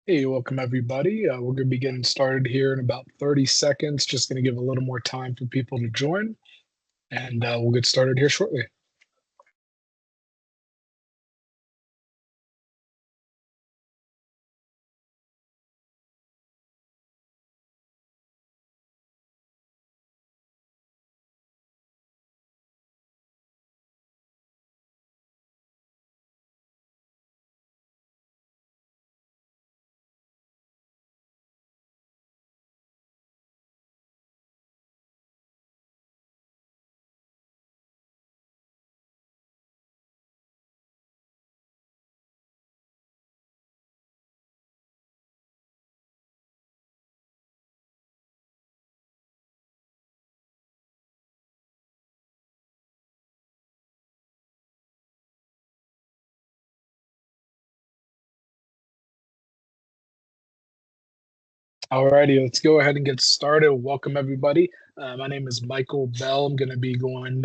Hey, welcome everybody. We're going to be getting started here in about 30 seconds. Just going to give a little more time for people to join, and we'll get started here shortly. Alrighty, let's go ahead and get started. Welcome everybody. My name is Michael Bell. I'm going to be going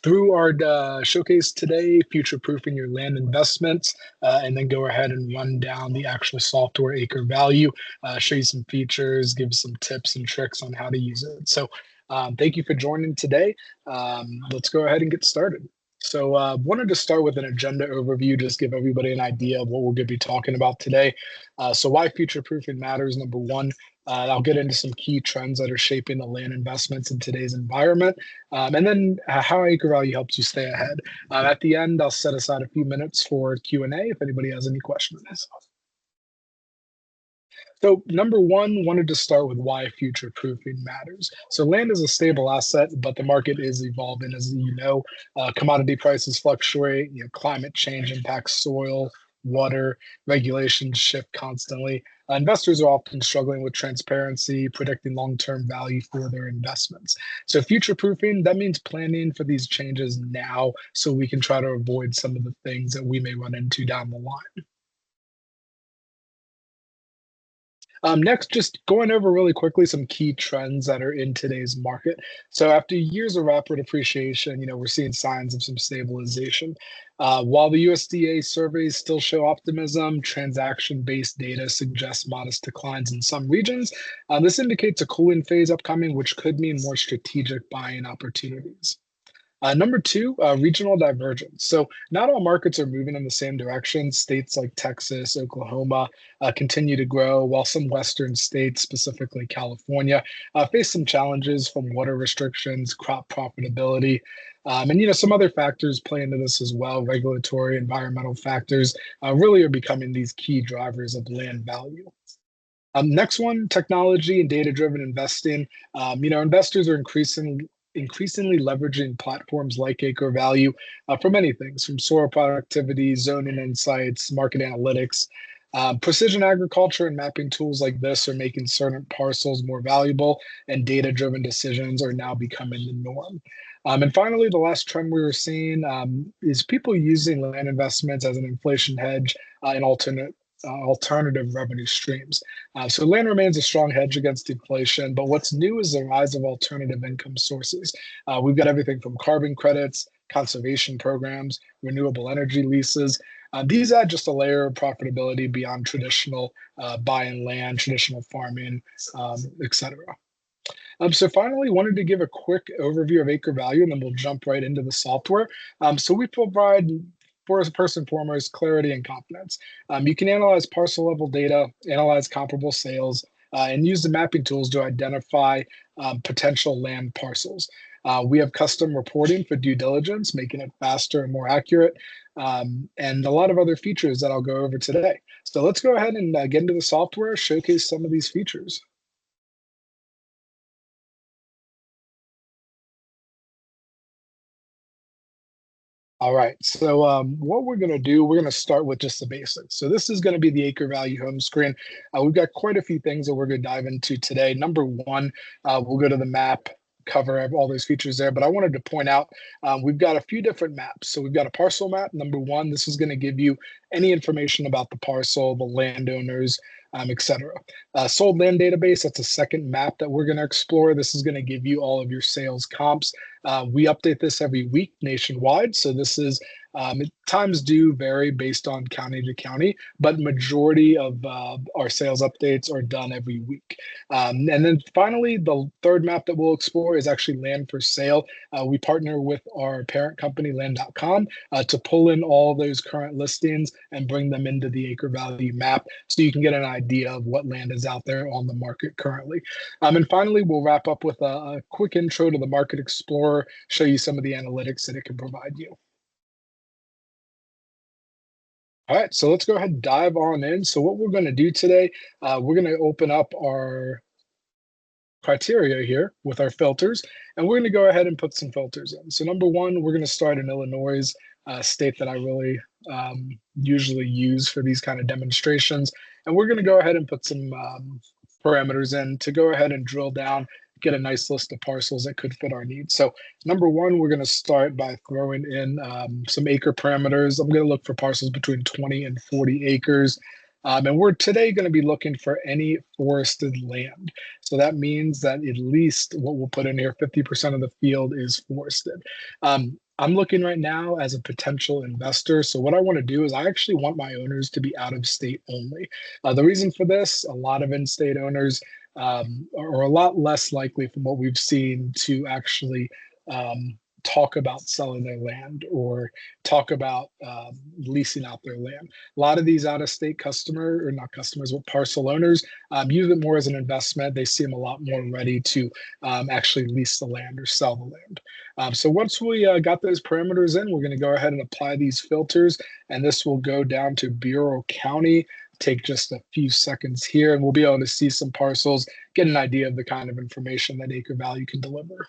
through our showcase today, future-proofing your land investments, and then go ahead and run down the actual software AcreValue, show you some features, give some tips and tricks on how to use it. So thank you for joining today. Let's go ahead and get started. So wanted to start with an agenda overview, just give everybody an idea of what we're going to be talking about today. So why future proofing matters, number one. I'll get into some key trends that are shaping the land investments in today's environment, and then how AcreValue helps you stay ahead. At the end, I'll set aside a few minutes for Q&A if anybody has any questions. So number one, wanted to start with why future proofing matters. So land is a stable asset, but the market is evolving, as you know. Commodity prices fluctuate. Climate change impacts soil, water, regulations shift constantly. Investors are often struggling with transparency, predicting long-term value for their investments. So future proofing, that means planning for these changes now so we can try to avoid some of the things that we may run into down the line. Next, just going over really quickly some key trends that are in today's market. So after years of rapid appreciation, we're seeing signs of some stabilization. While the USDA surveys still show optimism, transaction-based data suggests modest declines in some regions. This indicates a cooling phase upcoming, which could mean more strategic buying opportunities. Number two, regional divergence. So not all markets are moving in the same direction. States like Texas, Oklahoma continue to grow, while some Western states, specifically California, face some challenges from water restrictions, crop profitability, and some other factors play into this as well. Regulatory, environmental factors really are becoming these key drivers of land value. Next one, technology and data-driven investing. Investors are increasingly leveraging platforms like AcreValue for many things, from soil productivity, zoning insights, market analytics. Precision agriculture and mapping tools like this are making certain parcels more valuable, and data-driven decisions are now becoming the norm. And finally, the last trend we were seeing is people using land investments as an inflation hedge and alternative revenue streams. So land remains a strong hedge against inflation, but what's new is the rise of alternative income sources. We've got everything from carbon credits, conservation programs, renewable energy leases. These add just a layer of profitability beyond traditional buying land, traditional farming, etc. So finally, wanted to give a quick overview of AcreValue, and then we'll jump right into the software. So we provide, first and foremost, clarity and confidence. You can analyze parcel level data, analyze comparable sales, and use the mapping tools to identify potential land parcels. We have custom reporting for due diligence, making it faster and more accurate, and a lot of other features that I'll go over today. So let's go ahead and get into the software, showcase some of these features. All right, so what we're going to do, we're going to start with just the basics. So this is going to be the AcreValue home screen. We've got quite a few things that we're going to dive into today. Number one, we'll go to the map, cover all those features there. But I wanted to point out we've got a few different maps. So we've got a parcel map. Number one, this is going to give you any information about the parcel, the landowners, etc. Sold land database, that's a second map that we're going to explore. This is going to give you all of your sales comps. We update this every week nationwide. So this is Times do vary based on county to county, but majority of our sales updates are done every week. And then finally, the third map that we'll explore is actually land for sale. We partner with our parent company, land.com, to pull in all those current listings and bring them into the AcreValue map so you can get an idea of what land is out there on the market currently. And finally, we'll wrap up with a quick intro to the Market Explorer, show you some of the analytics that it can provide you. All right, so let's go ahead and dive on in. So what we're going to do today, we're going to open up our criteria here with our filters, and we're going to go ahead and put some filters in. So number one, we're going to start in Illinois, state that I really usually use for these kind of demonstrations. And we're going to go ahead and put some parameters in to go ahead and drill down, get a nice list of parcels that could fit our needs. So number one, we're going to start by throwing in some acre parameters. I'm going to look for parcels between 20 and 40 acres. And we're today going to be looking for any forested land. So that means that at least what we'll put in here, 50% of the field is forested. I'm looking right now as a potential investor. So what I want to do is I actually want my owners to be out of state only. The reason for this, a lot of in-state owners are a lot less likely from what we've seen to actually talk about selling their land or talk about leasing out their land. A lot of these out-of-state customer, or not customers, but parcel owners use it more as an investment. They seem a lot more ready to actually lease the land or sell the land. So once we got those parameters in, we're going to go ahead and apply these filters, and this will go down to Bureau County. Take just a few seconds here, and we'll be able to see some parcels, get an idea of the kind of information that AcreValue can deliver.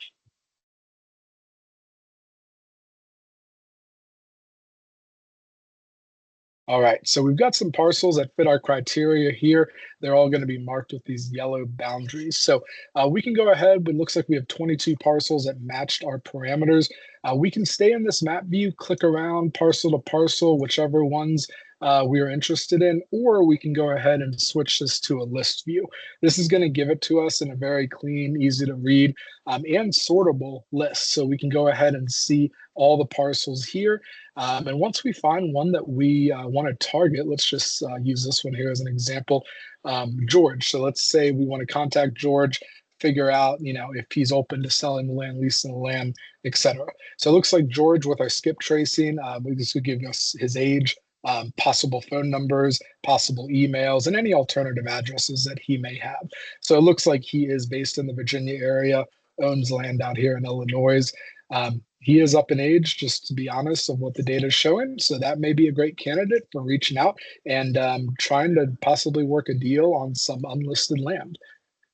All right, so we've got some parcels that fit our criteria here. They're all going to be marked with these yellow boundaries. So we can go ahead, but it looks like we have 22 parcels that matched our parameters. We can stay in this map view, click around parcel to parcel, whichever ones we are interested in, or we can go ahead and switch this to a list view. This is going to give it to us in a very clean, easy to read, and sortable list. So we can go ahead and see all the parcels here. And once we find one that we want to target, let's just use this one here as an example, George. So let's say we want to contact George, figure out, if he's open to selling the land, leasing the land, etc. So it looks like George with our skip tracing, this would give us his age, possible phone numbers, possible emails, and any alternative addresses that he may have. So it looks like he is based in the Virginia area, owns land out here in Illinois. He is up in age, just to be honest, of what the data is showing. So that may be a great candidate for reaching out and trying to possibly work a deal on some unlisted land.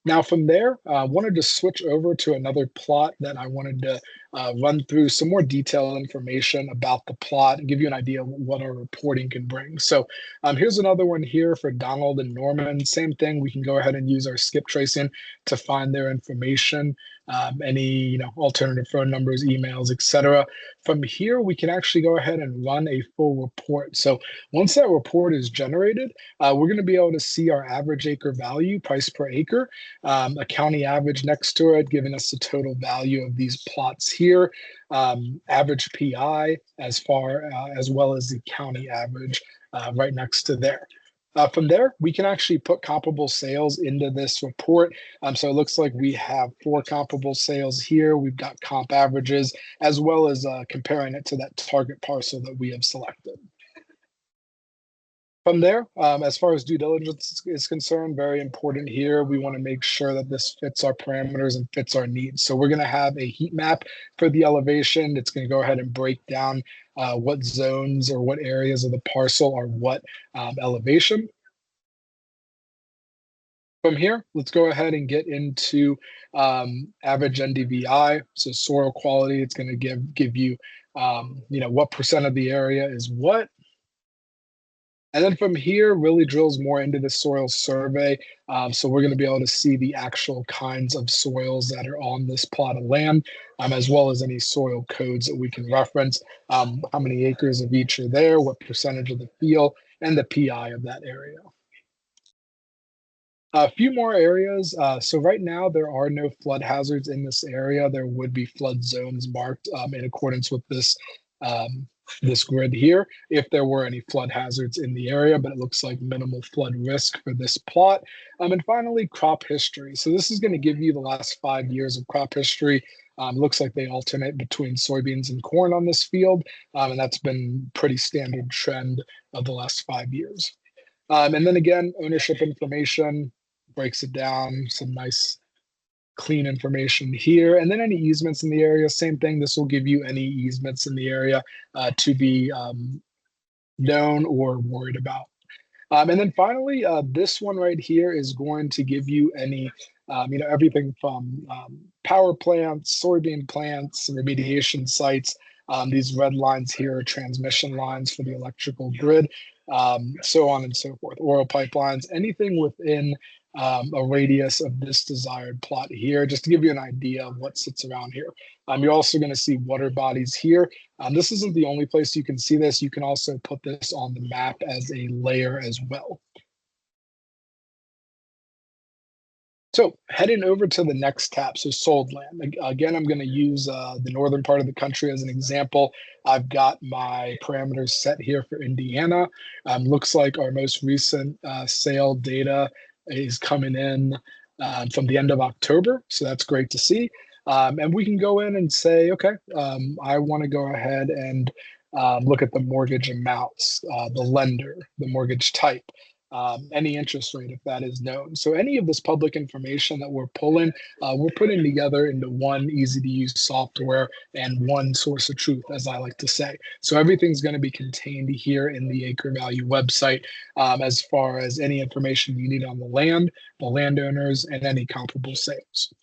Now from there, I wanted to switch over to another plot that I wanted to run through some more detailed information about the plot and give you an idea of what our reporting can bring. So here's another one here for Donald and Norman. Same thing, we can go ahead and use our skip tracing to find their information, any alternative phone numbers, emails, etc. From here, we can actually go ahead and run a full report. So once that report is generated, we're going to be able to see our average acre value, price per acre, a county average next to it, giving us the total value of these plots here, average PI as well as the county average right next to there. From there, we can actually put comparable sales into this report. So it looks like we have 4 comparable sales here. We've got comp averages, as well as comparing it to that target parcel that we have selected. From there, as far as due diligence is concerned, very important here. We want to make sure that this fits our parameters and fits our needs. So we're going to have a heat map for the elevation. It's going to go ahead and break down what zones or what areas of the parcel are what elevation. From here, let's go ahead and get into average NDVI. So soil quality, it's going to give you, what percent of the area is what. And then from here, really drills more into the soil survey. So we're going to be able to see the actual kinds of soils that are on this plot of land, as well as any soil codes that we can reference, how many acres of each are there, what percentage of the field, and the PI of that area. A few more areas. So right now, there are no flood hazards in this area. There would be flood zones marked in accordance with this this grid here if there were any flood hazards in the area, but it looks like minimal flood risk for this plot. And finally, crop history. So this is going to give you the last 5 years of crop history. Looks like they alternate between soybeans and corn on this field, and that's been pretty standard trend of the last 5 years. And then again, ownership information breaks it down, some nice clean information here. And then any easements in the area, same thing. This will give you any easements in the area to be known or worried about. And then finally, this one right here is going to give you any, everything from power plants, soybean plants, remediation sites. These red lines here are transmission lines for the electrical grid, so on and so forth. Oil pipelines, anything within a radius of this desired plot here, just to give you an idea of what sits around here. You're also going to see water bodies here. This isn't the only place you can see this. You can also put this on the map as a layer as well. So heading over to the next tab, so sold land. Again, I'm going to use the northern part of the country as an example. I've got my parameters set here for Indiana. Looks like our most recent sale data is coming in from the end of October, so that's great to see. And we can go in and say, okay, I want to go ahead and look at the mortgage amounts, the lender, the mortgage type. Any interest rate if that is known. So any of this public information that we're pulling, we're putting together into one easy to use software and one source of truth, as I like to say. So everything's going to be contained here in the AcreValue website as far as any information you need on the land, the landowners, and any comparable sales.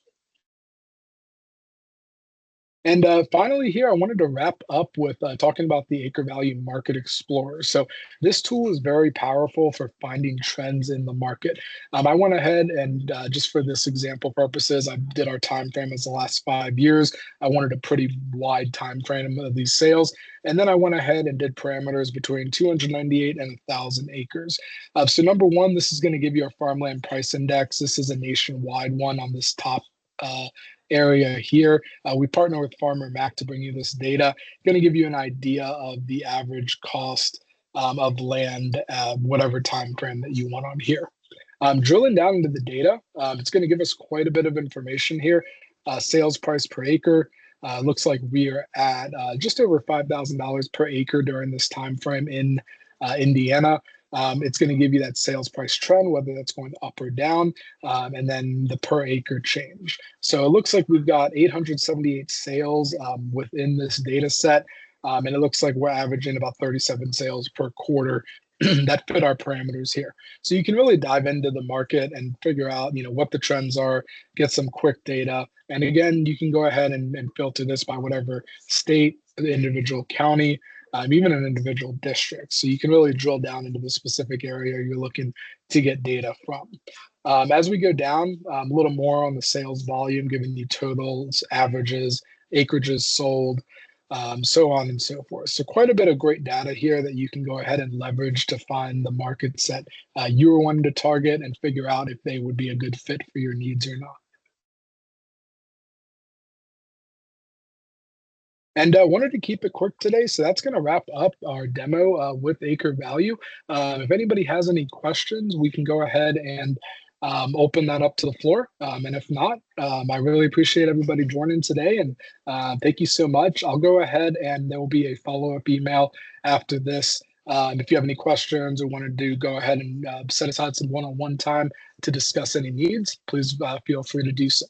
And finally here, I wanted to wrap up with talking about the AcreValue Market Explorer. So this tool is very powerful for finding trends in the market. I went ahead and just for this example purposes, I did our time frame as the last 5 years. I wanted a pretty wide time frame of these sales. And then I went ahead and did parameters between 298 and 1,000 acres. So number one, this is going to give you a farmland price index. This is a nationwide one on this top area here. We partner with Farmer Mac to bring you this data. Going to give you an idea of the average cost of land, whatever time frame that you want on here. Drilling down into the data, it's going to give us quite a bit of information here. Sales price per acre. Looks like we are at just over $5,000 per acre during this time frame in Indiana. It's going to give you that sales price trend, whether that's going up or down, and then the per acre change. So it looks like we've got 878 sales within this data set, and it looks like we're averaging about 37 sales per quarter that fit our parameters here. So you can really dive into the market and figure out, what the trends are, get some quick data. And again, you can go ahead and filter this by whatever state, the individual county, even an individual district. So you can really drill down into the specific area you're looking to get data from. As we go down, a little more on the sales volume, giving you totals, averages, acreages sold, so on and so forth. So quite a bit of great data here that you can go ahead and leverage to find the markets that you are wanting to target and figure out if they would be a good fit for your needs or not. And wanted to keep it quick today, so that's going to wrap up our demo with AcreValue. If anybody has any questions, we can go ahead and open that up to the floor. And if not, I really appreciate everybody joining today, and thank you so much. I'll go ahead and there will be a follow-up email after this. If you have any questions or wanted to go ahead and set aside some one-on-one time to discuss any needs, please feel free to do so.